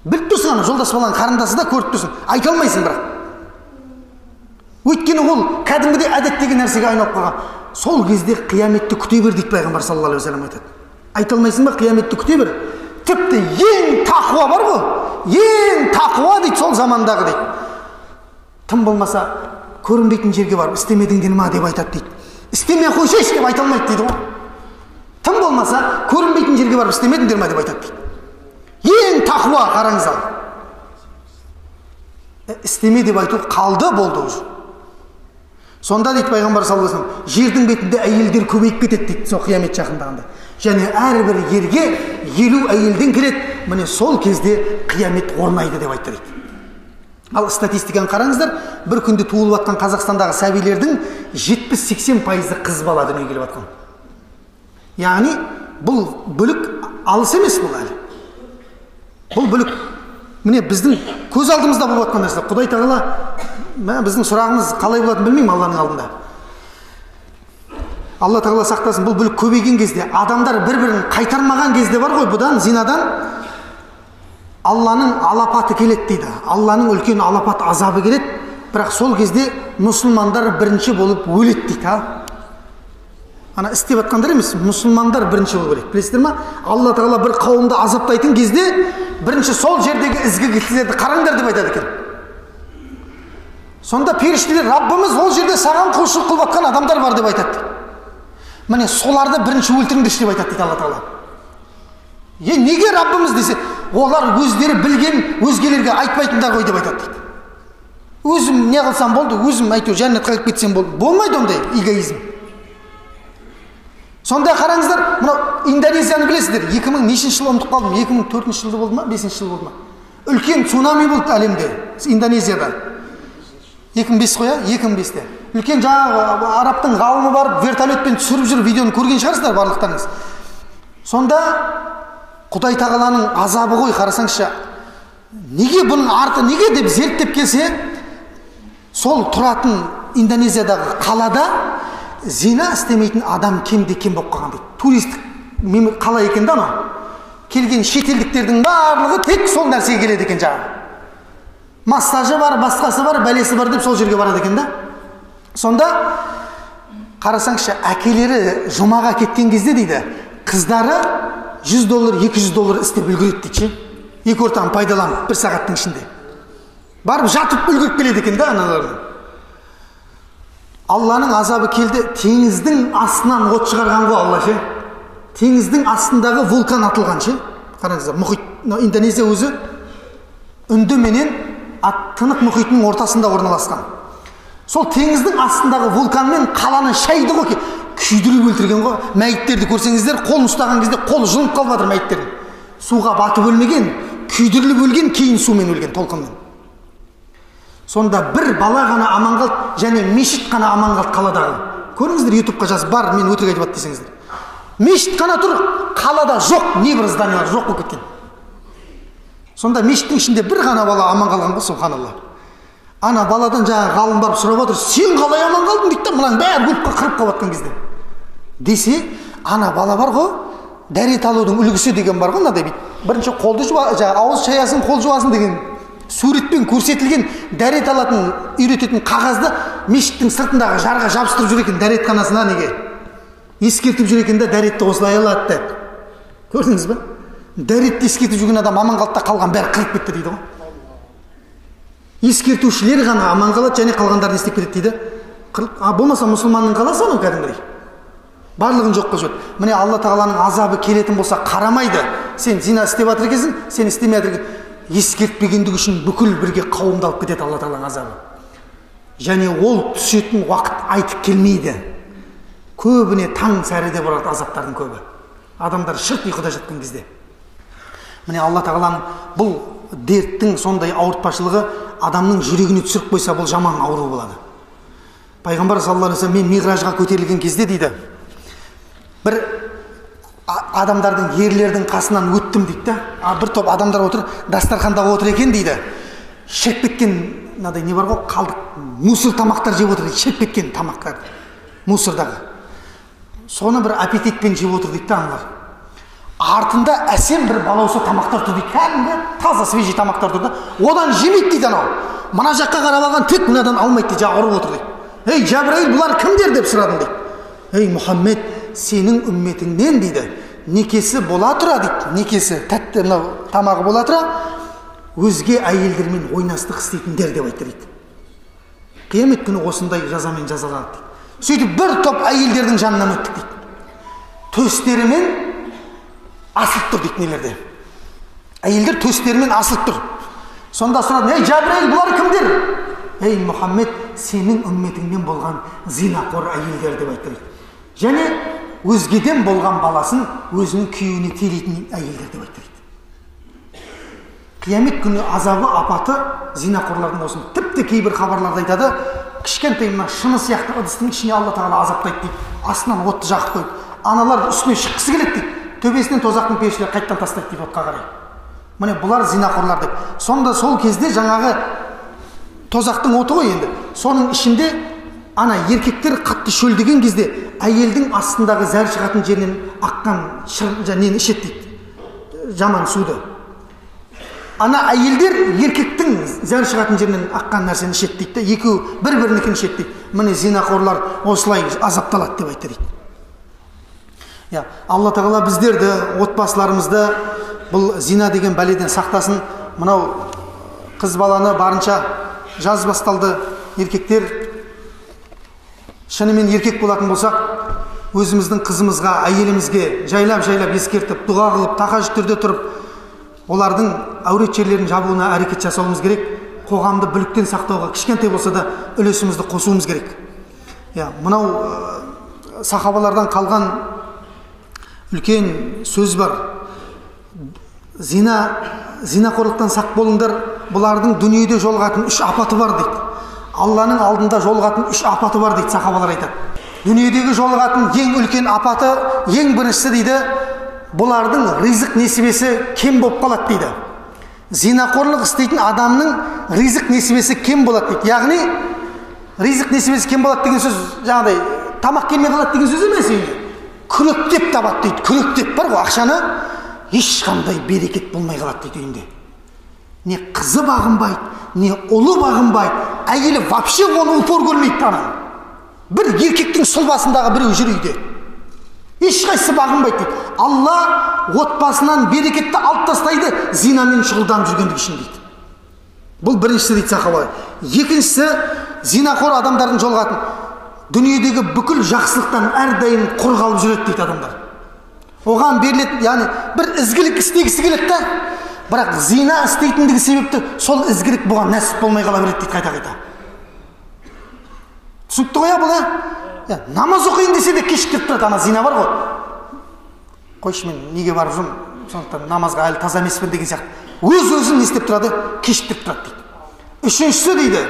Біліп тұрсың, ана жолдас баланың қарындасы да көріп тұрсың, айта алмайсың бірақ. Өйткені ол кәдімгідей әдеттегі нәрсеге айналып қалған. Сол кезде қияметті күте бер дейді пайғамбар саллаллаху алейхи вассалам айтады. Айта алмайсың ба, қияметті күте бер. Тіпті ең тақуа бар ғой, ең тақуа дейді сол замандағы дейді. Тым болмаса көрінбейтін жерге барып істемедіңдер ма деп айтады дейді. Істемей қойсайшы деп айта алмайды дейді ғой. Тым болмаса көрінбейтін жерге барып істемедіңдер ма деп айтады дейді. Ең тақуа қараңыздар. Істеме деп айту қалды болды уже. Сонда дейді пайғамбар саллаллаху алейхи вассалам, жердің бетінде әйелдер көбейіп кетеді дейді сол қиямет жақындағанда. Және әрбір ерге 50 әйелден келеді. Міне сол кезде қиямет орнайды деп айтты дейді. Ал статистиканы қараңыздар, бір күнде туылып жатқан Қазақстандағы сәбилердің 70-80% қыз бала дүниеге келіп жатқан. Яғни бұл бүлік алыс емес бұл әлі. Бұл бүлік міне біздің көз алдымызда болып жатқан нәрсе. Құдай тағала біздің сұрағымыз қалай болатынын білмеймін Алланың алдында. Алла тағала сақтасын, бұл бүлік көбейген кезде, адамдар бір-бірін қайтармаған кезде бар ғой, бұдан зинадан Алланың алапаты келеді дейді. Алланың үлкен алапат азабы келеді, бірақ сол кезде мұсылмандар бірінші болып өледі дейді. Ана істеп жатқандар емес, мұсылмандар бірінші болып өледі. Білесіздер ма? Алла тағала бір қауымды азаптайтын кезде бірінші сол жердегі ізгі кісілерді қараңдар деп айтады екен. Сонда періштелер, Раббымыз ол жерде саған құлшылық қылып жатқан адамдар бар деп айтады. Міне соларды бірінші өлтіріңдерші деп айтады дейді Алла тағала. Неге Раббымыз десе, олар өздері білген өзгелерге айтпайтындар ғой деп айтады дейді. Өзім не қылсам болды, өзім әйтеуір жәннатқа кіріп кетсем болды. Болмайды ондай эгоизм. Сонда қараңыздар, мынау Индонезияны білесіздер, 2000 нешінші жылы ұмытып қалдым, 2004 жылы болды ма, 5 жылы болды ма? Үлкен цунами болды әлемде, Индонезияда. 2005 қоя, 2005-те. Үлкен жаңағы арабтың ғалымы барып вертолетпен түсіріп жүр, видеоны көрген шығарсыздар барлықтарыңыз. Сонда Құдай тағаланың азабы ғой, қарасаңызшы. Неге бұның арты, неге деп зерттеп келсе, сол тұратын Индонезиядағы қалада зина істемейтін адам кемде кем болып қалған дейді. Туристік қала екен да ана. Келген шетелдіктердің барлығы тек сол нәрсеге келеді екен жаңағы. Массажы бар, басқасы бар, бәлесі бар деп сол жерге барады екен да. Сонда қарасаңызшы, әкелері жұмаға кеткен кезде дейді, қыздары $100, $200 істеп үлгереді дейді. Екі ортаны пайдаланып бір сағаттың ішінде. Барып жатып үлгеріп келеді екен да аналардың. Алланың азабы келді, теңіздің астынан от шығарған ғой Алла ше. Теңіздің астындағы вулкан атылған ше. Қараңыздар, мұхит, Индонезия өзі үнді менен Тынық мұхитының ортасында орналасқан. Сол теңіздің астындағы вулканмен қаланы шайды ғой, күйдіріп өлтірген ғой. Мәйіттерді көрсеңіздер, қолын ұстаған кезде қол жылынып қалып жатыр мәйіттердің. Суға батып өлмеген, күйдіріліп өлген, кейін сумен өлген, толқынмен. Сонда бір бала ғана аман қалды, және мешіт қана аман қалды қаладағы. Көріңіздер, ютубқа жазып бар, мен өтірік айтып жатыр десеңіздер. Мешіт қана тұр, қалада жоқ, не бір зданиялар жоқ болып кеткен. Сонда мешіттің ішінде бір ғана бала аман қалған ғой, субханалла. Ана баладан жаңа ғалым барып сұрап отыр, сен қалай аман қалдың дейді, мынаның бәрі өліп қырып қалып жатқан кезде. Десе, ана бала бар ғой, дәрет алудың үлгісі деген бар ғой, мынадай бірінші қолды ауыз шаясын, қол жуасын деген суретпен көрсетілген дәрет алатын, үйрететін қағазды мешіттің сыртындағы жарға жабыстырып жүр екен, дәретханасына неге ескертіп жүр екен да, дәретті осылай алады деп. Көрдіңіз бе? дәретті ескертіп жүрген адам аман қалды да қалған бәрі қырып кетті дейді ғой. Ескертушілер ғана аман қалады, және қалғандарын істеп кетеді дейді. Болмаса мұсылманның қаласы анау кәдімгідей. Барлығын жоқ қылып жіберді. Міне Алла тағаланың азабы келетін болса қарамайды. Сен зина істеп жатыр екенсің, сен істемей жатыр екенсің. Ескертпегендік үшін бүкіл бірге қауымды алып кетеді Алла тағаланың азабы. Және ол түсетін уақыт айтып келмейді. Көбіне таң сәріде болады азаптардың көбі. Адамдар шырт ұйқыда жатқан кезде. Міне Алла тағаланың бұл дерттің сондай ауыртпашылығы адамның жүрегіне түсіріп қойса, бұл жаман ауру болады. Пайғамбар саллаллаху алейхи вассалам, мен Миғражға көтерілген кезде дейді, бір адамдардың, ерлердің қасынан өттім дейді. Бір топ адамдар отыр, дастарханда отыр екен дейді. Шіріп кеткен, мынадай не бар ғой, қалдық, мусор тамақтар жеп отыр дейді, шіріп кеткен тамақтар, мусордағы. Соны бір аппетитпен жеп отыр дейді аналар. Артында әсем бір балауса тамақтар тұр дейді, кәдімгі таза свежий тамақтар тұр да, одан жемейді дейді анау. Мына жаққа қарап алған тек мынадан алмайды дейді, ауырып отыр дейді. Ей Жабраил, бұлар кімдер деп сұрадым дейді. Ей Мұхаммед, сенің үмметіңнен дейді, некесі бола тұра дейді, некесі тәтті мынау тамағы бола тұра, өзге әйелдермен ойнастық істейтіндер деп айтты дейді. Қиямет күні осындай жазамен жазаланады дейді. Сөйтіп бір топ әйелдердің жанынан өттік дейді. Төстерімен асылып тұр дейді нелерде. Әйелдер төстерімен асылып тұр. Сонда сұрады, ей Жабраил, бұлар кімдер? Ей Мұхаммед, сенің үмметіңнен болған зинақор әйелдер деп айтты дейді. Және өзгеден болған баласын өзінің күйеуіне телейтін әйелдер деп айтты дейді. Қиямет күні азабы, апаты зинақорлардың болсын. Тіпті кейбір хабарларда айтады, кішкентай мына шыны сияқты ыдыстың ішіне Алла тағала азаптайды дейді. Астынан отты жақып қойып, аналар үстіне шыққысы келеді дейді. Төбесінен тозақтың періштелері қайттан тастайды дейді отқа қарай. Міне бұлар зинақорлар деп. Сонда сол кезде жаңағы тозақтың оты ғой енді. Соның ішінде ана еркектер қатты шөлдеген кезде әйелдің астындағы зәр шығатын жерінен аққан нені ішеді дейді. Жаман суды. Ана әйелдер еркектің зәр шығатын жерінен аққан нәрсені ішеді дейді. Екеуі бір-бірінікін ішеді дейді. Міне зинақорлар осылай азапталады деп айтты дейді. Алла тағала біздерді, отбасыларымызды бұл зина деген бәледен сақтасын. Мынау қыз баланы барынша жаз басталды, еркектер шынымен еркек болатын болсақ, өзіміздің қызымызға, әйелімізге жайлап-жайлап ескертіп, дұға қылып, тақаж түрде тұрып, олардың әурет жерлерін жабуына әрекет жасауымыз керек. Қоғамды бүліктен сақтауға кішкентай болса да үлесімізді қосуымыз керек. Мынау сахабалардан қалған үлкен сөз бар. Зинақорлықтан сақ болыңдар, бұлардың дүниеде жолығатын 3 апаты бар дейді. Алланың алдында жолығатын 3 апаты бар дейді, сахабалар айтады. Дүниедегі жолығатын ең үлкен апаты, ең біріншісі дейді, бұлардың ризық несібесі кем болып қалады дейді. Зинақорлық істейтін адамның ризық несібесі кем болады дейді. Яғни ризық несібесі кем болады деген сөз, жаңағыдай тамақ келмей қалады деген сөз емес енді. Күректеп табады дейді. Күректеп бар ғой, ақшаны ешқандай берекет болмай қалады дейді үйінде. Не қызы бағынбайды, не ұлы бағынбайды, әйелі вообще оны упор көрмейді ана. Бір еркектің сұлбасындағы біреу жүр үйде. Ешқайсысы бағынбайды дейді. Алла отбасынан берекетті алып тастайды, зинамен шұғылданып жүргендік үшін дейді. Бұл біріншісі дейді сахабалар. Екіншісі, зинақор адамдардың жолығатын дүниедегі бүкіл жақсылықтан әрдайым құр қалып жүреді дейді адамдар. Оған беріледі, яғни бір ізгілік істегісі келеді да, бірақ зина істейтіндігі себепті сол ізгілік бұған нәсіп болмай қала береді дейді қайта-қайта. Түсінікті ғой бұл? Намаз оқиын десе де кешіктіріп тұрады, ана зина бар ғой. Қойшы, мен неге барып жүрмін, сондықтан намазға әлі таза емеспін деген сияқты. Өз-өзін не істеп тұрады? Кешіктіріп тұрады дейді. Үшіншісі дейді,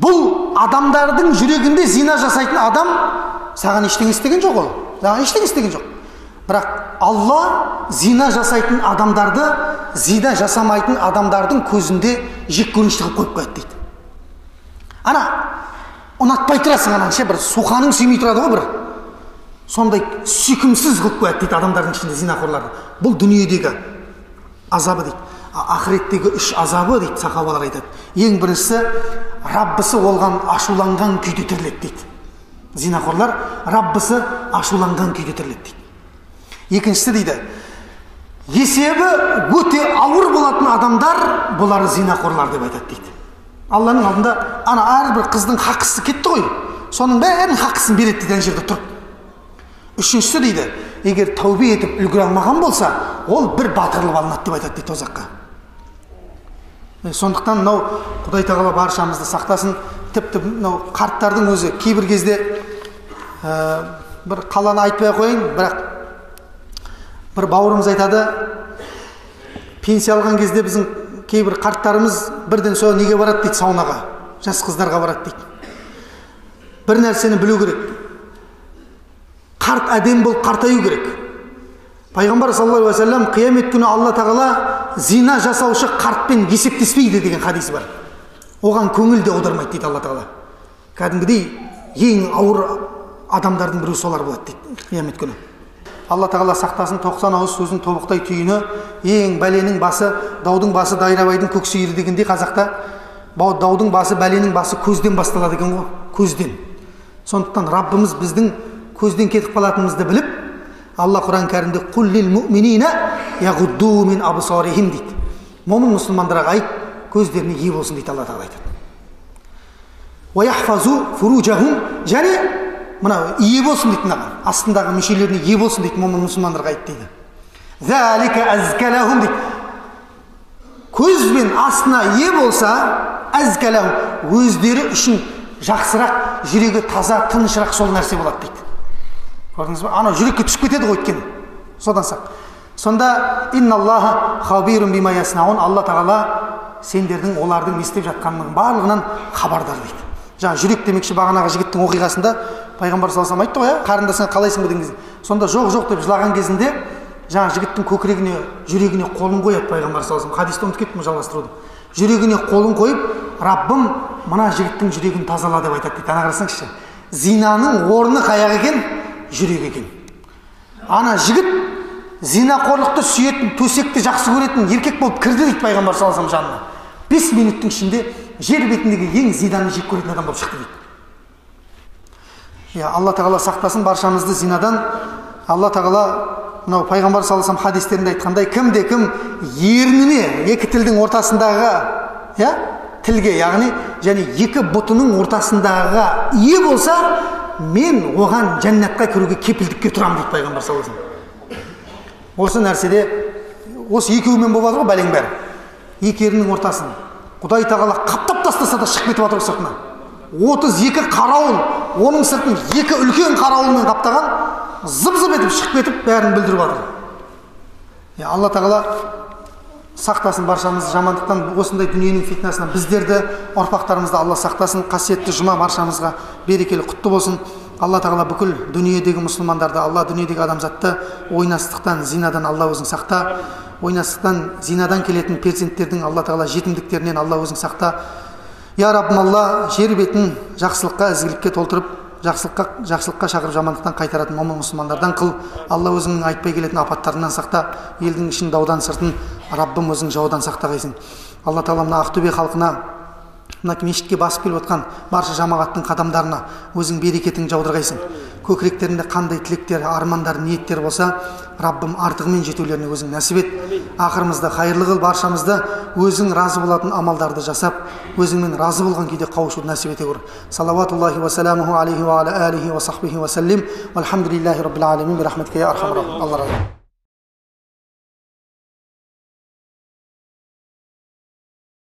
бұл адамдардың жүрегінде зина жасайтын адам саған ештеңе істеген жоқ ол. Саған ештеңе істеген жоқ. Бірақ Алла зина жасайтын адамдарды, зина жасамайтын адамдардың көзінде жек көрінішті қылып қойып қояды дейді. Ана ұнатпай тұрасың, ананша бір суқаның сүймей тұрады ғой бір. Сондай сүйкімсіз қылып қояды дейді адамдардың ішінде зинақорларды. Бұл дүниедегі азабы дейді. Ақыреттегі 3 азабы дейді, сахабалар айтады. Ең біріншісі, Раббысы олған ашуланған күйде тіріледі дейді. Зинақорлар Раббысы ашуланған күйде тіріледі дейді. Екіншісі дейді, Есебі өте ауыр болатын адамдар бұлар зинақорлар деп айтады дейді. Алланың алдында ана әрбір қыздың хақысы кетті ғой, соның бәрінің хақысын береді дейді ана жерде тұрып. Үшіншісі дейді, егер тәубе етіп үлгере алмаған болса, ол бір батырылып алынады деп айтады дейді тозаққа. Сондықтан мынау Құдай тағала баршамызды сақтасын. Тіпті мынау қарттардың өзі кейбір кезде бір қаланы айтпай қойын, бірақ бір бауырымыз айтады, пенсия алған кезде біздің кейбір қарттарымыз бірден сол неге барады дейді, саунаға, жас қыздарға барады дейді. Бір нәрсені білу керек. Қарт әдем болып қартаю керек. Пайғамбар саллаллаху алейхи ва саллям қиямет күні Алла тағала зина жасаушы қартпен есептеспейді деген хадисі бар. Оған көңіл де аудармайды дейді Алла тағала. Кәдімгідей ең ауыр адамдардың бірі солар болады дейді қиямет күні. Алла тағала сақтасын. 90 ауыз сөздің тобықтай түйіні, ең бәленің басы, даудың басы дайрабайдың көксүйірі дегенде қазақта, даудың басы, бәленің басы көзден басталады екен ғой, көзден. Сондықтан Раббымыз біздің көзден кетіп қалатынымызды біліп, Алла Құран кәрімде «Құллил муъминина яғудду мин абсарихим» дейді. Момын мұсылмандарға айт, көздеріне ие болсын дейді Алла тағала айтады. «Ва яхфазу фуружахум» және мына ие болсын дейді, мынаған астындағы мүшелеріне ие болсын дейді, момын мұсылмандарға айт дейді. «Залика азкалахум» дейді. Көз бен астына ие болса, азкалахум, өздері үшін жақсырақ, жүрегі таза, тынышырақ сол нәрсе болады дейді. Көрдіңіз бе? Ана жүрекке түсіп кетеді ғой өйткені. Содан сақ. Сонда инналлаха хабирун бима яснаун, Алла тағала сендердің олардың не істеп жатқанының барлығынан хабардар дейді. Жаңа жүрек демекші бағанағы жігіттің оқиғасында Пайғамбар саллаллаху алейхи ва саллям айтты ғой, қарындасыңа қалайсың ба деген кезде. Сонда жоқ деп жылаған кезінде жаңа жігіттің көкірегіне, жүрегіне қолын қояды Пайғамбар саллаллаху алейхи ва саллям. Хадисті ұмытып кеттім жалғастыруды. Жүрегіне қолын қойып, Раббым мына жігіттің жүрегін тазала деп айтады дейді. Ана қарасаңызшы. Зинаның орны қаяқ екен? Жүрек екен. Ана жігіт зинақорлықты сүйетін, төсекті жақсы көретін еркек болып кірді дейді Пайғамбар саллаллаху алейхи ва саллям жанына. 5 минуттың ішінде жер бетіндегі ең зинаны жек көретін адам болып шықты дейді. Алла тағала сақтасын баршамызды зинадан. Алла тағала мынау Пайғамбар саллаллаху алейхи ва саллям хадистерінде айтқандай, кімде кім ерніме, екі тілдің ортасындағы, тілге, яғни және екі бұтының ортасындағы ие болса, мен оған жәннатқа кіруге кепілдікке тұрамын дейді Пайғамбар саллаллаху алейхи ва саллям. Осы нәрседе, осы екеуімен болады ғой бәлең бәрі. Екі ерінің ортасын Құдай тағала қаптап тастаса да шығып кетіп жатыр сыртына. 32 қарауыл, оның сыртын екі үлкен қарауылмен қаптаған, зып-зып етіп шығып кетіп бәрін бүлдіріп жатыр. Алла тағала сақтасын баршамызды жамандықтан, осындай дүниенің фитнасынан біздерді, ұрпақтарымызды Алла сақтасын. Қасиетті жұма баршамызға берекелі құтты болсын. Алла тағала бүкіл дүниедегі мұсылмандарды, Алла дүниедегі адамзатты ойнастықтан, зинадан Алла өзің сақта. Ойнастықтан, зинадан келетін перзенттердің Алла тағала жетімдіктерінен Алла өзің сақта. Я Раббым Алла, жер бетін жақсылыққа, ізгілікке толтырып, жақсылыққа шақырып жамандықтан қайтаратын момын мұсылмандардан қыл. Алла өзіңнің айтпай келетін апаттарынан сақта. Елдің ішін даудан сыртын Раббым өзің жаудан сақтағайсың. Алла тағала мына Ақтөбе халқына, мына мешітке басып келіп отқан барша жамағаттың қадамдарына өзің берекетің жаудырғайсың. Көкіректерінде қандай тілектер, армандар, ниеттер болса, Раббым артығымен жетулеріне өзің нәсіп ет. Ақырымызды хайырлы қыл, баршамызды өзің разы болатын амалдарды жасап, өзіңмен разы болған күйде қауышуды нәсіп ете көр. Салаватуллахи ва саламуху алейхи ва аля алихи ва сахбихи ва саллим. Вальхамдулиллахи раббил алемин. Бирахметке я архамар рахим. Алла разы.